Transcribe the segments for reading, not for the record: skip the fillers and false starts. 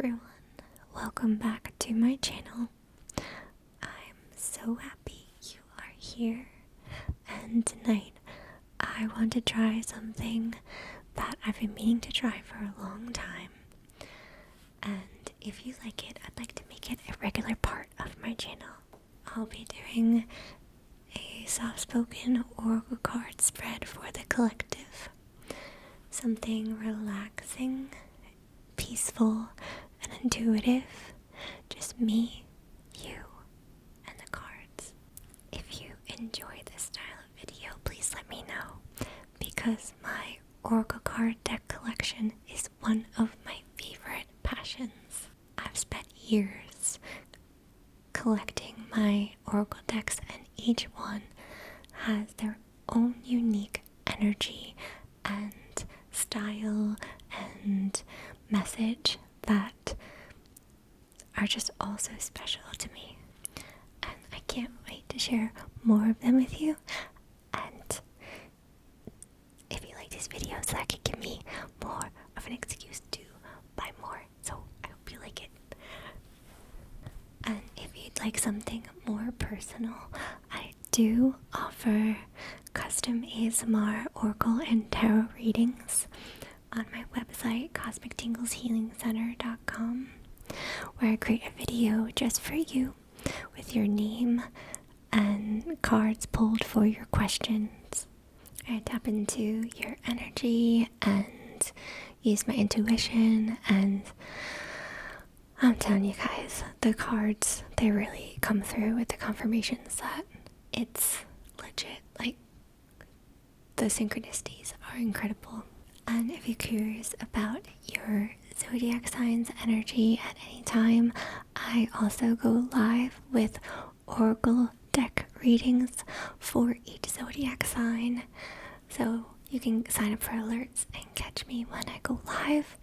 everyone, welcome back to my channel. I'm so happy you are here, and tonight I want to try something that I've been meaning to try for a long time, and if you like it, I'd like to make it a regular part of my channel. I'll be doing a soft-spoken oracle card spread for the collective, something relaxing, peaceful, and intuitive. Just me, you, and the cards. If you enjoy this style of video, please let me know, because my oracle card deck collection is one of my favorite passions. I've spent years collecting my oracle decks, and each one has their own unique energy and style and message that are just all so special to me, and I can't wait to share more of them with you. And if you like these videos, that could give me more of an excuse to buy more, so I hope you like it. And if you'd like something more personal, I do offer custom ASMR oracle and tarot readings on my website, cosmictingleshealingcenter.com, where I create a video just for you with your name and cards pulled for your questions. I tap into your energy and use my intuition, and I'm telling you guys, the cards, they really come through with the confirmations that it's legit. Like, the synchronicities are incredible. And if you're curious about your zodiac sign's energy at any time, I also go live with oracle deck readings for each zodiac sign. So you can sign up for alerts and catch me when I go live,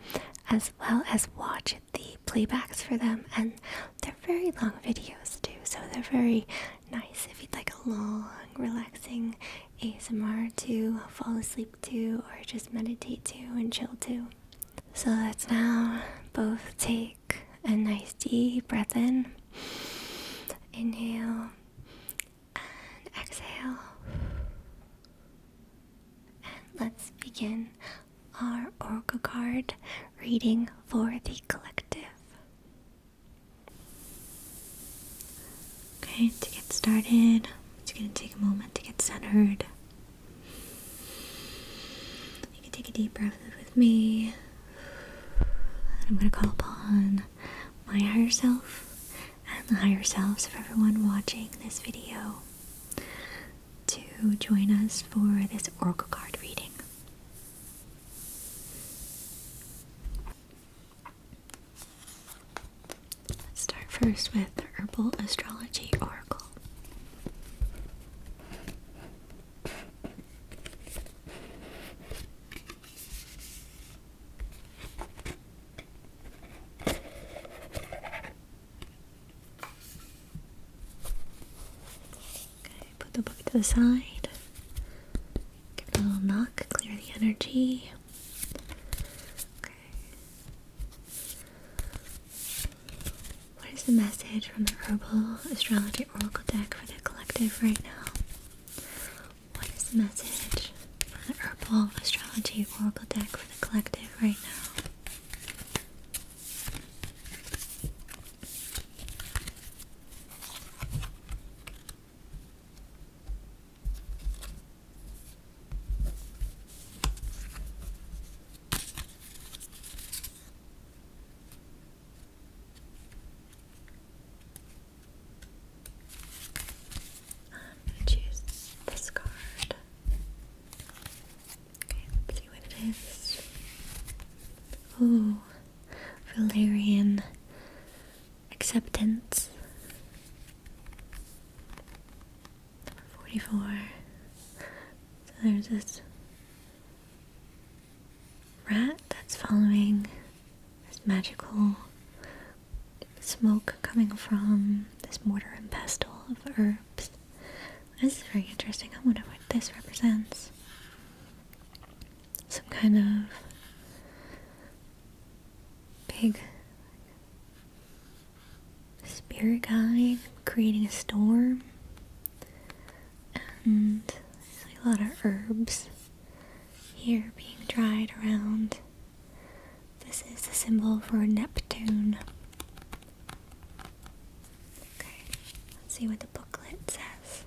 as well as watch the playbacks for them. And they're very long videos too, so they're very nice if you'd like a long, relaxing ASMR to fall asleep to, or just meditate to and chill to. So let's now both take a nice deep breath in. Inhale and exhale. And let's begin our oracle card reading for the collective. Okay, to get started, I'm just going to take a moment to get centered. You can take a deep breath with me. I'm going to call upon my higher self and the higher selves of everyone watching this video to join us for this oracle card reading. Let's start first with the Herbal Astrology Oracle. Put the book to the side, give it a little knock, clear the energy. Okay. What is the message from the Herbal Astrology Oracle deck for the collective right now? What is the message from the Herbal Astrology Oracle deck for the collective right now? Choose this card. Okay, let's see what it is. Ooh, Valerian Acceptance. Number 44. So there's this rat that's following this magical smoke coming from this mortar and pestle of herbs. This is very interesting. I wonder what this represents. Some kind of big spirit guide creating a storm. And there's like a lot of herbs here being dried around. This is the symbol for Neptune. Okay, let's see what the booklet says.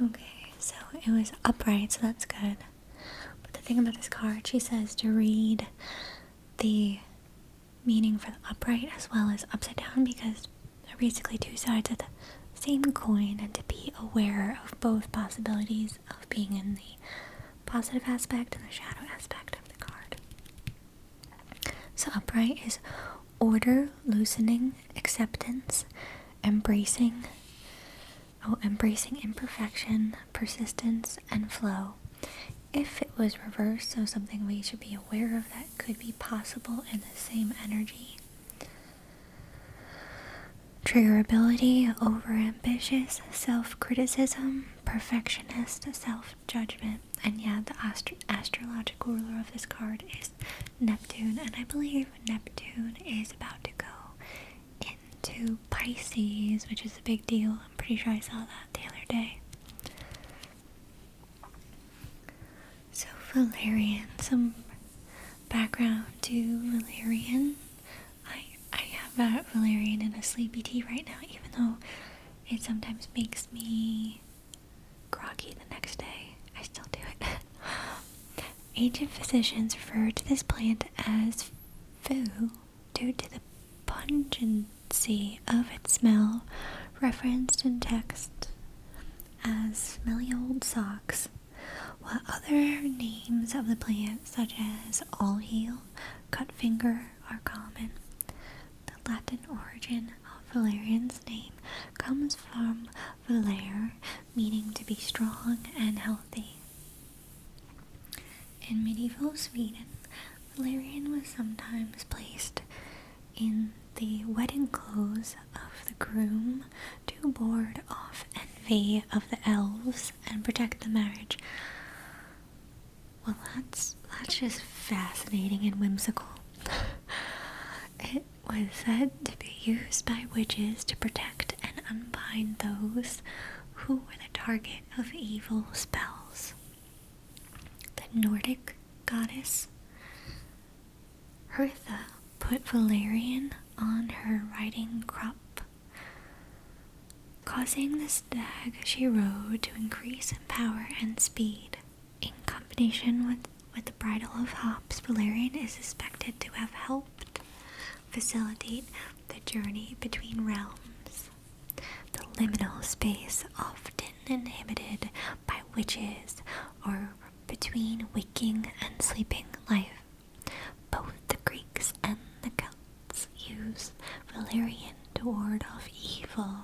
Okay, so it was upright, so that's good. But the thing about this card, she says to read the meaning for the upright as well as upside down, because they're basically two sides of the same coin, and to be aware of both possibilities of being in the positive aspect and the shadow aspect of the card. So upright is order, loosening, acceptance, embracing imperfection, persistence, and flow. If it was reversed, so something we should be aware of that could be possible in the same energy. Triggerability, overambitious, self-criticism, perfectionist, self-judgment. And yeah, the astrological ruler of this card is Neptune, and I believe Neptune is about to go into Pisces, which is a big deal. I'm pretty sure I saw that the other day. So Valerian, some background to Valerian. I have that Valerian in a sleepy tea right now, even though it sometimes makes me groggy the next day. I still do it. Ancient physicians referred to this plant as foo due to the pungency of its smell, referenced in text as smelly old socks, while other names of the plant, such as all heel, cut finger, are common. The Latin origin of Valerian's name comes from valere, meaning to be strong and healthy. In medieval Sweden, Valerian was sometimes placed in the wedding clothes of the groom to ward off envy of the elves and protect the marriage. Well, that's just fascinating and whimsical. It was said to be used by witches to protect and unbind those who were the target of evil spells. The Nordic goddess Hertha put valerian on her riding crop, causing the stag she rode to increase in power and speed. In combination with the bridle of hops, valerian is suspected to have helped facilitate the journey between realms, the liminal space often inhabited by witches, or between waking and sleeping life. Both the Greeks and the Celts used valerian to ward off evil,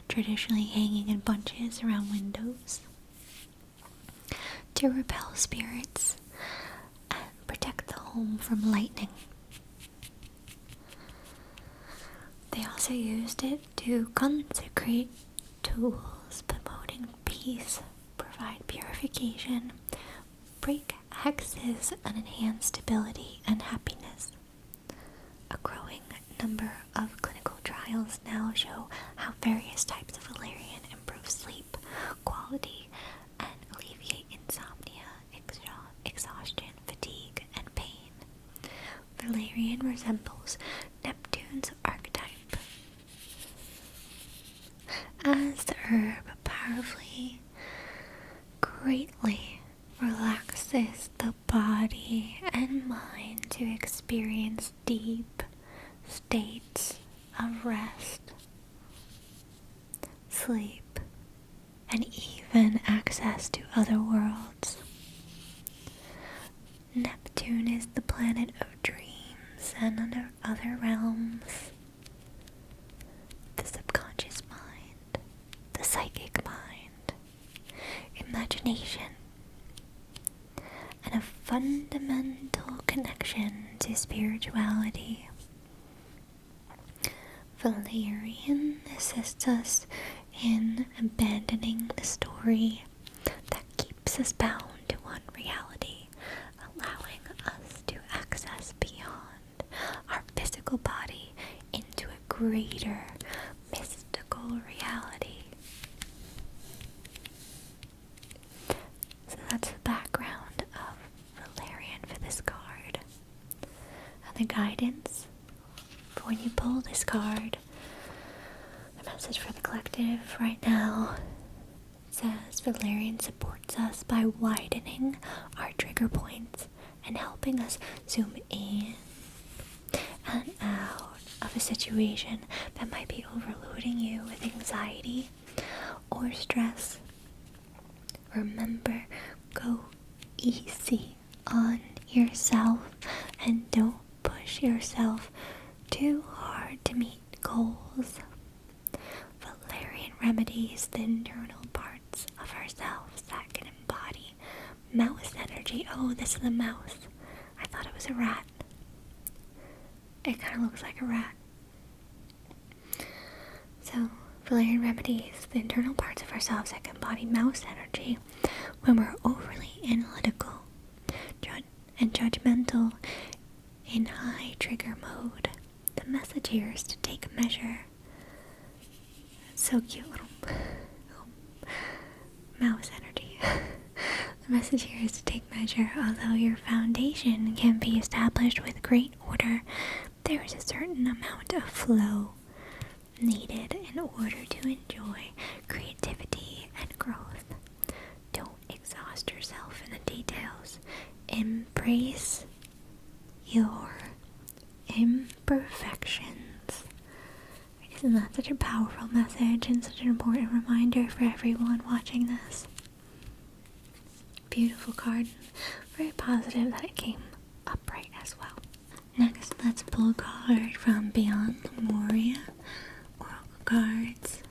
traditionally hanging in bunches around windows to repel spirits and protect the home from lightning. They also used it to consecrate tools, promoting peace, provide purification, break hexes, and enhance stability and happiness. A growing number of clinical trials now show how various types of valerian improve sleep quality and alleviate insomnia, exhaustion, fatigue, and pain. Valerian resembles Neptune's archetype, as the herb powerfully, greatly relaxes the body and mind to experience deep states of rest, sleep, and even access to other worlds. Neptune is the planet of dreams and other realms, the subconscious mind, the psychic mind, imagination, and a fundamental connection to spirituality. Valerian assists us in abandoning the story that keeps us bound to one reality greater mystical reality. So that's the background of Valerian for this card. And the guidance for when you pull this card, the message for the collective right now says Valerian supports us by widening our trigger points and helping us zoom in and out of a situation that might be overloading you with anxiety or stress. Remember, go easy on yourself and don't push yourself too hard to meet goals. Valerian remedies the internal parts of ourselves that can embody mouse energy. Oh, this is a mouse. I thought it was a rat. It kind of looks like a rat. So, Valerian remedies the internal parts of ourselves that can embody mouse energy when we're overly analytical and judgmental in high trigger mode. The message here is to take a measure. So cute, little mouse energy. The message here is to take measure. Although your foundation can be established with great order, there is a certain amount of flow needed in order to enjoy creativity and growth. Don't exhaust yourself in the details. Embrace your imperfections. Isn't that such a powerful message and such an important reminder for everyone watching this? Beautiful card. Very positive that it came upright as well. Next, let's pull a card from Beyond Lemuria. Oracle cards.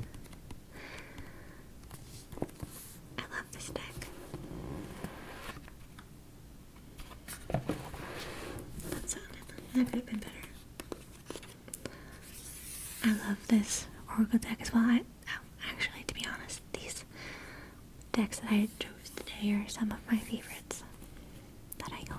I love this deck. That could have been better. I love this Oracle deck as well. Actually, to be honest, these decks that I chose today are some of my favorites that I own.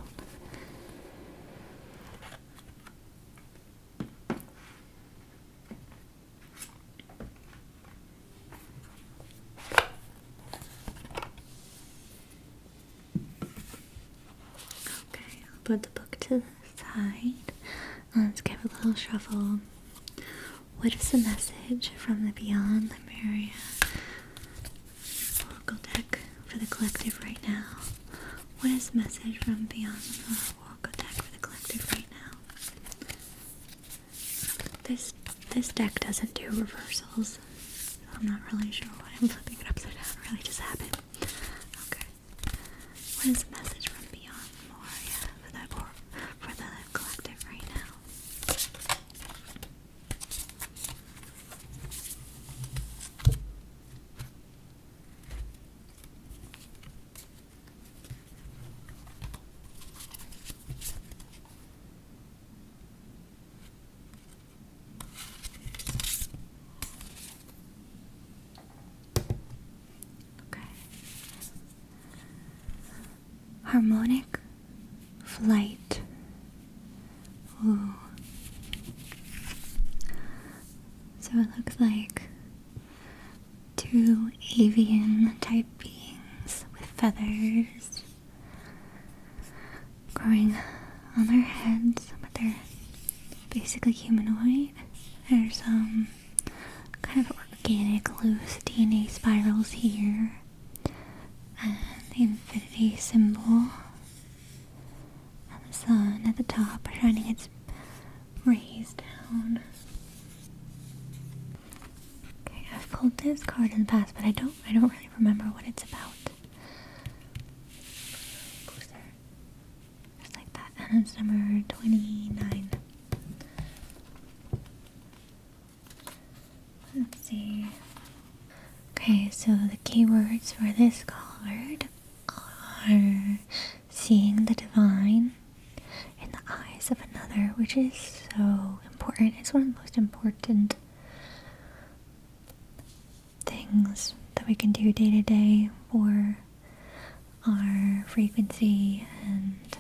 Okay, I'll put the book to the side. Let's give a little shuffle. What is the message from the Beyond Lemuria Oracle deck for the collective right now? What is the message from Beyond the Oracle deck for the collective right now? This deck doesn't do reversals, so I'm not really sure why I'm flipping it upside down. It really just happened. Okay. What is the message from Beyond Lemuria for the collective right now? Harmonic flight. Ooh. So it looks like two avian type beings with feathers growing on their heads, but they're basically humanoid. There's some kind of organic loose DNA spirals here. And the infinity symbol, and the sun at the top shining its rays down. Okay, I've pulled this card in the past, but I don't really remember what it's about. Just like that, and it's number 29. Let's see. Okay, so the keywords for this card are seeing the divine in the eyes of another, which is so important. It's one of the most important things that we can do day to day for our frequency and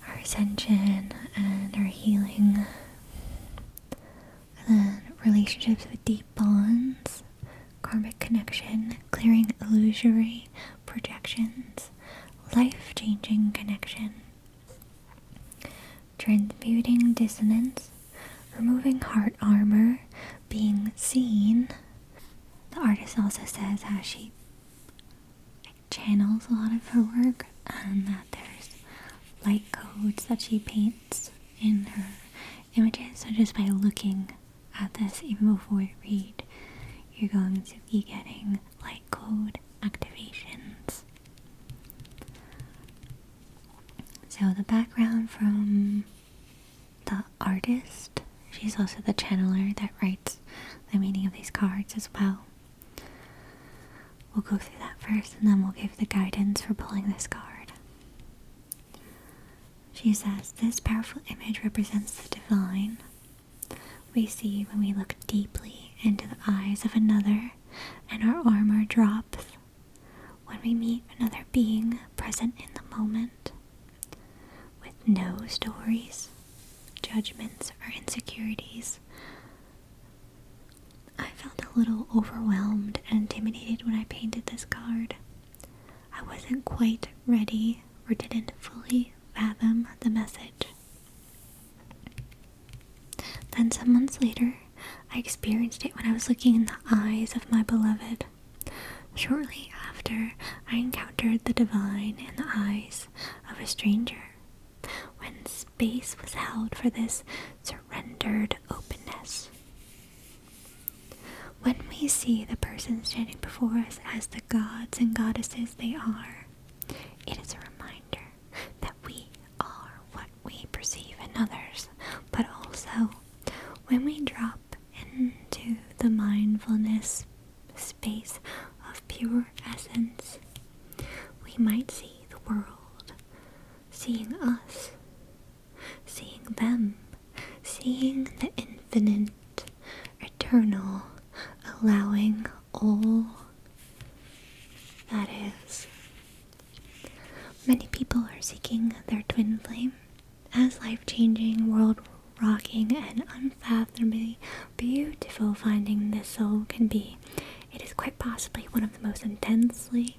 our ascension and our healing. relationships with deep bonds, karmic connection, clearing illusory projections, life-changing connection, transmuting dissonance, removing heart armor, being seen. The artist also says how she channels a lot of her work, and that there's light codes that she paints in her images. So just by looking at this, even before you read, you're going to be getting light code activations. So the background from the artist, she's also the channeler that writes the meaning of these cards as well. We'll go through that first, and then we'll give the guidance for pulling this card. She says, this powerful image represents the divine we see when we look deeply into the eyes of another, and our armor drops when we meet another being present in the moment, with no stories, judgments, or insecurities. I felt a little overwhelmed and intimidated when I painted this card. I wasn't quite ready or didn't fully fathom the message. Then some months later, I experienced it when I was looking in the eyes of my beloved. Shortly after, I encountered the divine in the eyes of a stranger, when space was held for this surrendered openness. When we see the person standing before us as the gods and goddesses they are, it is a reminder that we are what we perceive in others, but also when we drop into the mindfulness space of pure essence, we might see the world, seeing us, seeing them, seeing the infinite, eternal, allowing all that is. Many people are seeking their twin flame, as life-changing, world-rocking, and unfathomably beautiful finding this soul can be. It is quite possibly one of the most intensely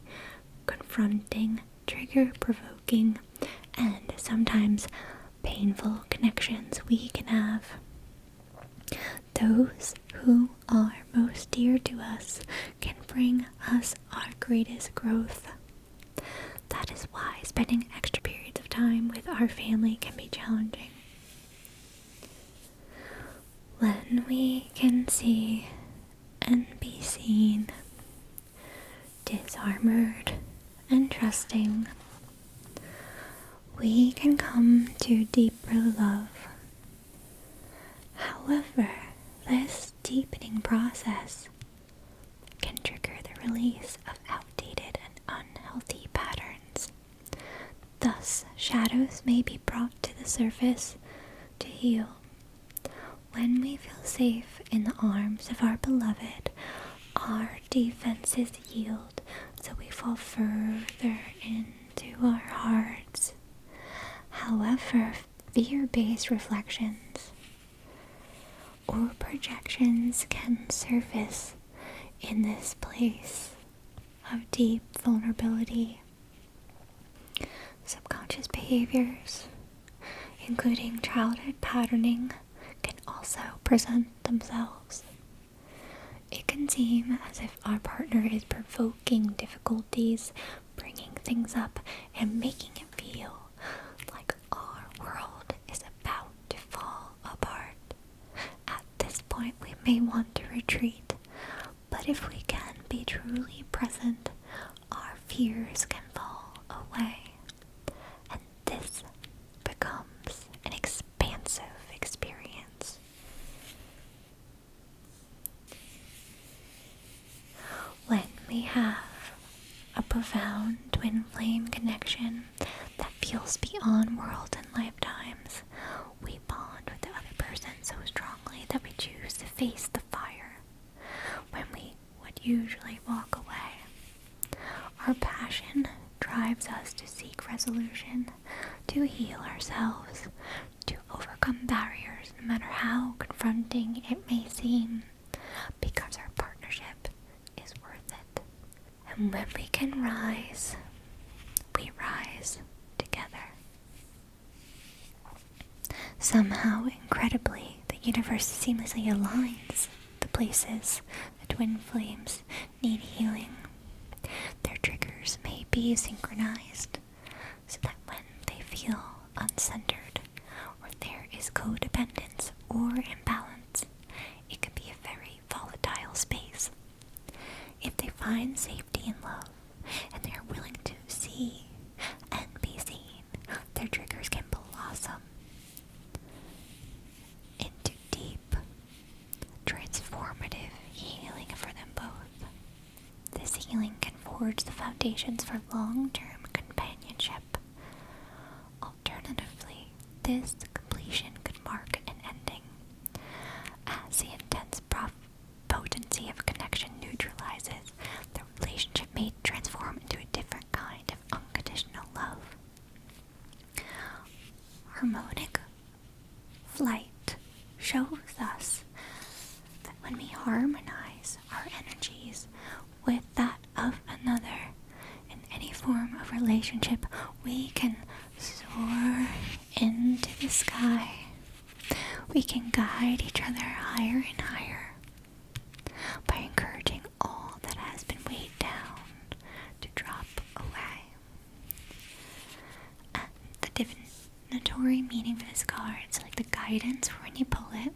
confronting, trigger-provoking, and sometimes painful connections we can have. Those who are most dear to us can bring us our greatest growth. That is why spending extra periods of time with our family can be challenging. When we can see and be seen, disarmored and trusting, we can come to deeper love. However, this deepening process can trigger the release of outdated and unhealthy patterns. Thus, shadows may be brought to the surface to heal. When we feel safe in the arms of our beloved, our defenses yield, so we fall further into our hearts. However, fear-based reflections or projections can surface in this place of deep vulnerability. Subconscious behaviors, including childhood patterning, can also present themselves. It can seem as if our partner is provoking difficulties, bringing things up, and making it feel like our world is about to fall apart. At this point, we may want to retreat, but if we can be truly present, our fears can fall away, and this becomes an expansive experience. When we have a profound twin flame connection that feels beyond worlds and lifetimes, we bond with the other person so strongly that we choose to face the fire when we would usually walk away. Our passion drives us to seek resolution, to heal ourselves, to overcome overcome barriers, no matter how confronting it may seem, because our partnership is worth it. And when we can rise, we rise together. Somehow, incredibly, the universe seamlessly aligns the places the twin flames need healing. Their triggers may be synchronized, so that when they feel uncentered, or there is codependence or imbalance, it can be a very volatile space. If they find safety in love, and they are willing to see and be seen, their triggers can blossom into deep, transformative healing for them both. This healing can forge the foundations for long-term companionship. Alternatively, this completion could mark an ending, as the intense potency of connection neutralizes. The relationship may transform into a different kind of unconditional love. Harmonic flight shows us that when we harmonize our energies with that of another in any form of relationship, we can soar into the sky. We can guide each other higher and higher by encouraging all that has been weighed down to drop away. And the divinatory meaning for this card is like the guidance for when you pull it.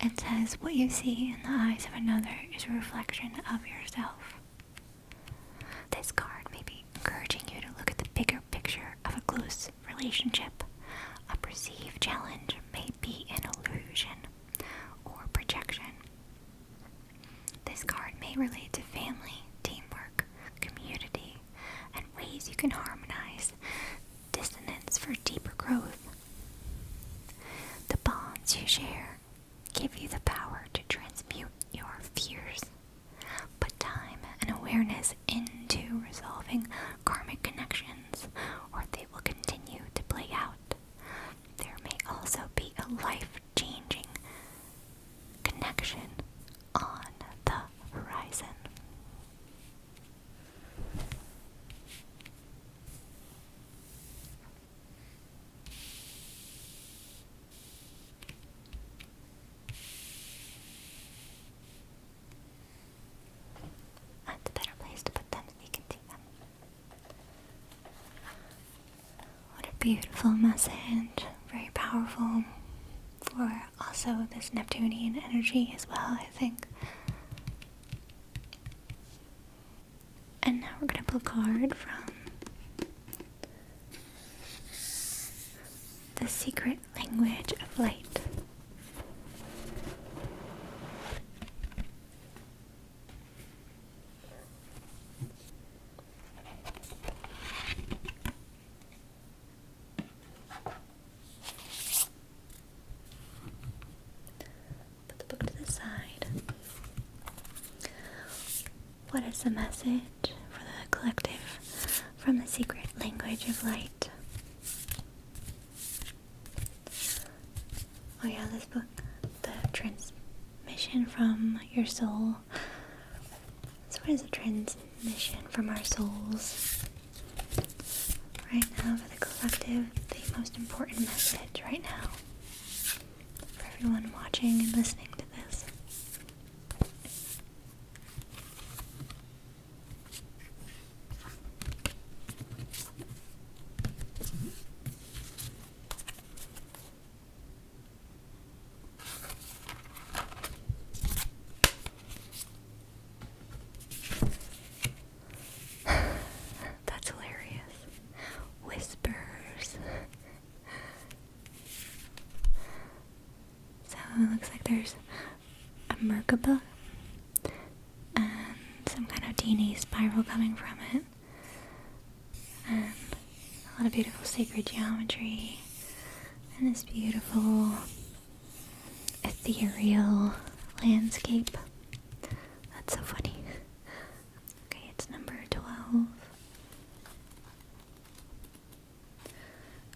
It says, what you see in the eyes of another is a reflection of yourself. This card may be encouraging you to look at the bigger picture of a close relationship. A perceived challenge may be an illusion or projection. This card may relate to family, teamwork, community, and ways you can harmonize dissonance for deeper growth. The bonds you share give you the power to transmute your fears. Put time and awareness into resolving karmic connections, or they will continue to play out. There may also be a life-changing connection on the horizon. That's a better place to put them so you can see them. What a beautiful message. Very powerful for also this Neptunian energy as well, I think. And now we're going to pull a card from The Secret Language of Light. Put the book to the side. What is the message for the collective from The Secret Language of Light? Oh yeah, this book, the transmission from your soul. So what is a transmission from our souls? Right now for the collective, the most important message right now for everyone watching and listening to this. That's hilarious. Whispers. So it looks like there's a Merkaba and some kind of DNA spiral coming from it. And a lot of beautiful sacred geometry. And this beautiful ethereal landscape. That's so funny. Okay, it's number 12.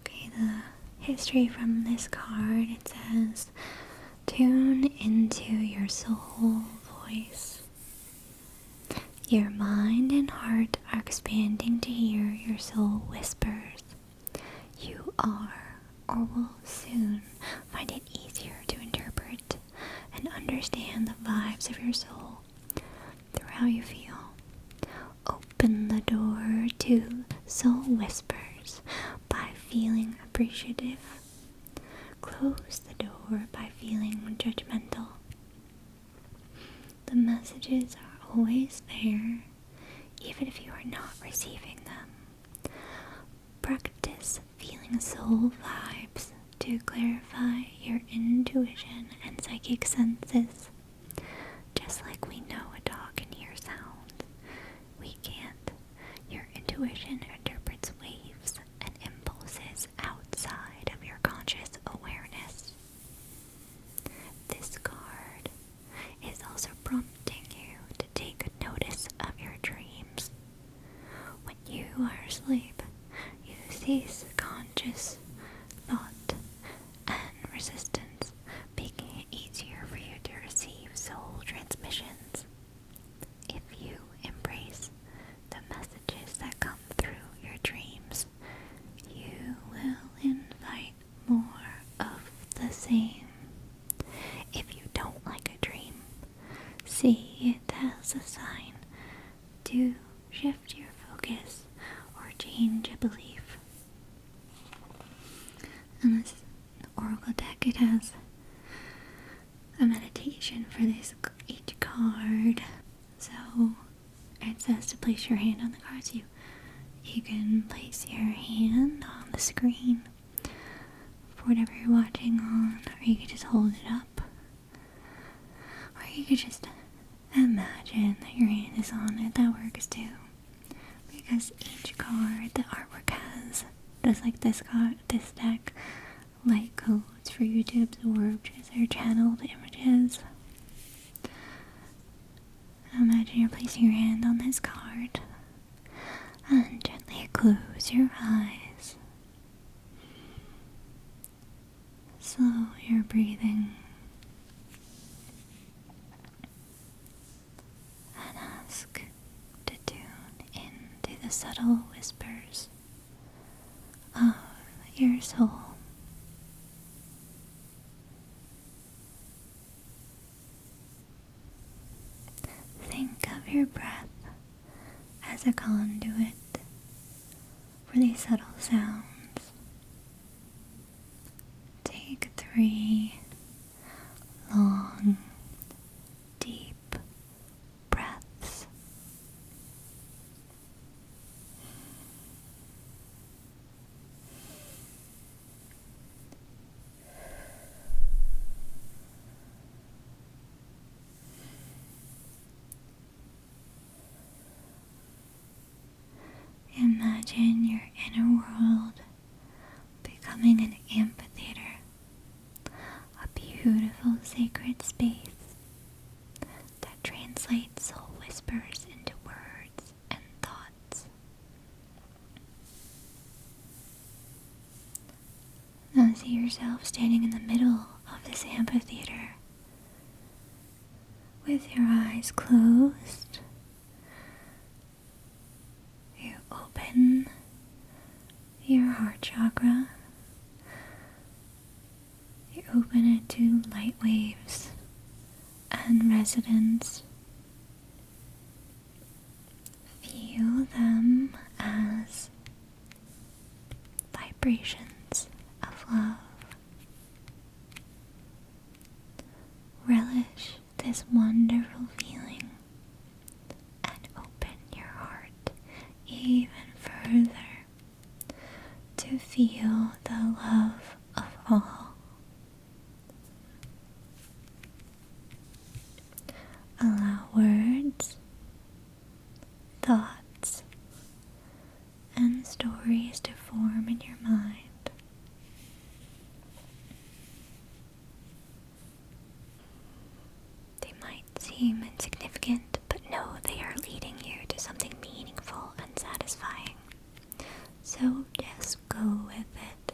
Okay, the history from this card, it says, tune into your soul voice. Your mind and heart are expanding to hear your soul whispers. You are, or will soon, find it easier to interpret and understand the vibes of your soul through how you feel. Open the door to soul whispers by feeling appreciative. Close the door by feeling judgmental. The messages are always there, even if you are not receiving them. Practice feeling soul vibes to clarify your intuition and psychic senses. Just like we know a dog can hear sound, we can't. Your intuition interprets waves and impulses outside of your conscious awareness. This card is also prompting you to take notice of your dreams. When you are asleep, you cease conscious thought and resistance, making it easier for you to receive soul transmissions. If you embrace the messages that come through your dreams, you will invite more of the same. If you don't like a dream, see it as a sign to shift your focus or change a belief. And this oracle deck, it has a meditation for each card. So it says to place your hand on the cards. You can place your hand on the screen for whatever you're watching on, or you can just hold it up, or you could just imagine that your hand is on it. That works too, because each card the artwork has, just like this deck, light codes for you to absorb just their channeled images. Imagine you're placing your hand on this card and gently close your eyes. Slow your breathing and ask to tune into the subtle whispers of your soul. Think of your breath as a conduit for these subtle sounds. Take 3 long, deep breaths. Imagine your inner world becoming an amphitheater, a beautiful sacred space that translates soul whispers into words and thoughts. Now see yourself standing in the middle of this amphitheater with your eyes closed. You open your heart chakra. You open it to light waves and resonance. Feel them as vibrations of love. Relish this wonderful feeling and open your heart even further to feel the love of all. Allow words, thoughts, and stories to form in your mind. They might seem insignificant, but know they are leading you to something meaningful and satisfying. So just go with it.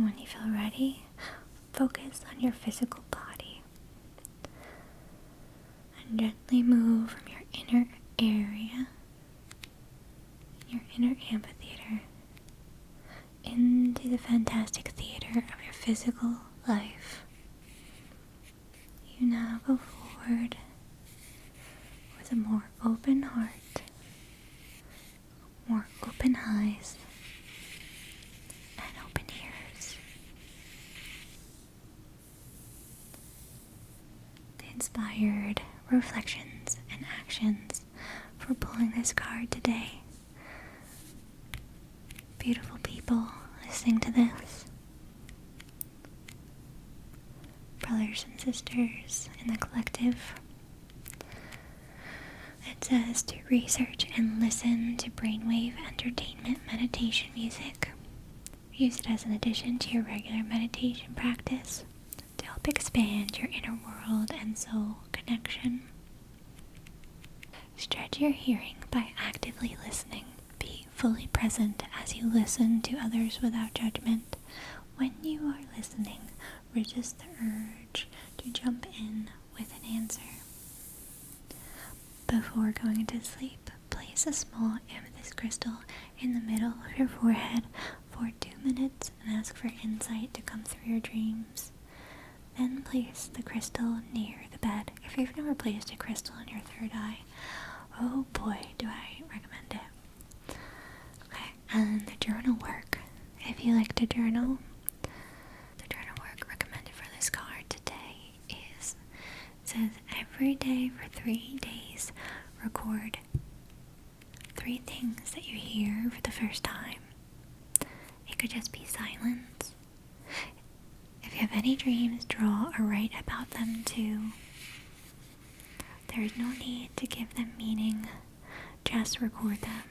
And when you feel ready, focus on your physical body and gently move from your inner area, your inner amphitheater, into the fantastic theater of your physical life. You now go forward with a more open heart, more open eyes, and open ears. The inspired reflections and actions for pulling this card today. Beautiful people listening to this, brothers and sisters in the collective, it says to research and listen to brainwave entertainment meditation music. Use it as an addition to your regular meditation practice to help expand your inner world and soul connection. Stretch your hearing by actively listening. Be fully present as you listen to others without judgment. When you are listening, resist the urge to jump in with an answer. Before going to sleep, place a small amethyst crystal in the middle of your forehead for 2 minutes and ask for insight to come through your dreams. Then place the crystal near the bed. If you've never placed a crystal in your third eye, oh boy, do I recommend it. Okay, and the journal work. If you like to journal, the journal work recommended for this card today is, it says every day for 3 days, record 3 things that you hear for the first time. It could just be silence. If you have any dreams, draw or write about them too. There is no need to give them meaning, just record them.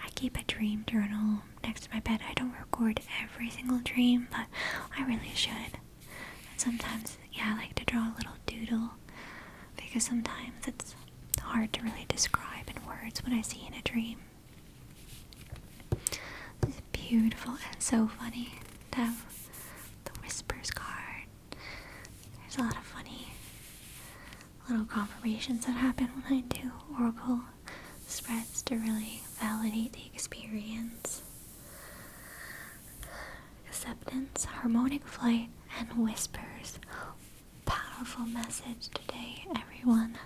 I keep a dream journal next to my bed. I don't record every single dream, but I really should. And sometimes, I like to draw a little doodle, because sometimes it's hard to really describe in words what I see in a dream. It's beautiful and so funny to have the Whispers card. There's a lot of funny little confirmations that happen when I do oracle spreads to really validate the experience. Acceptance, harmonic flight, and whispers. Powerful message today, everyone.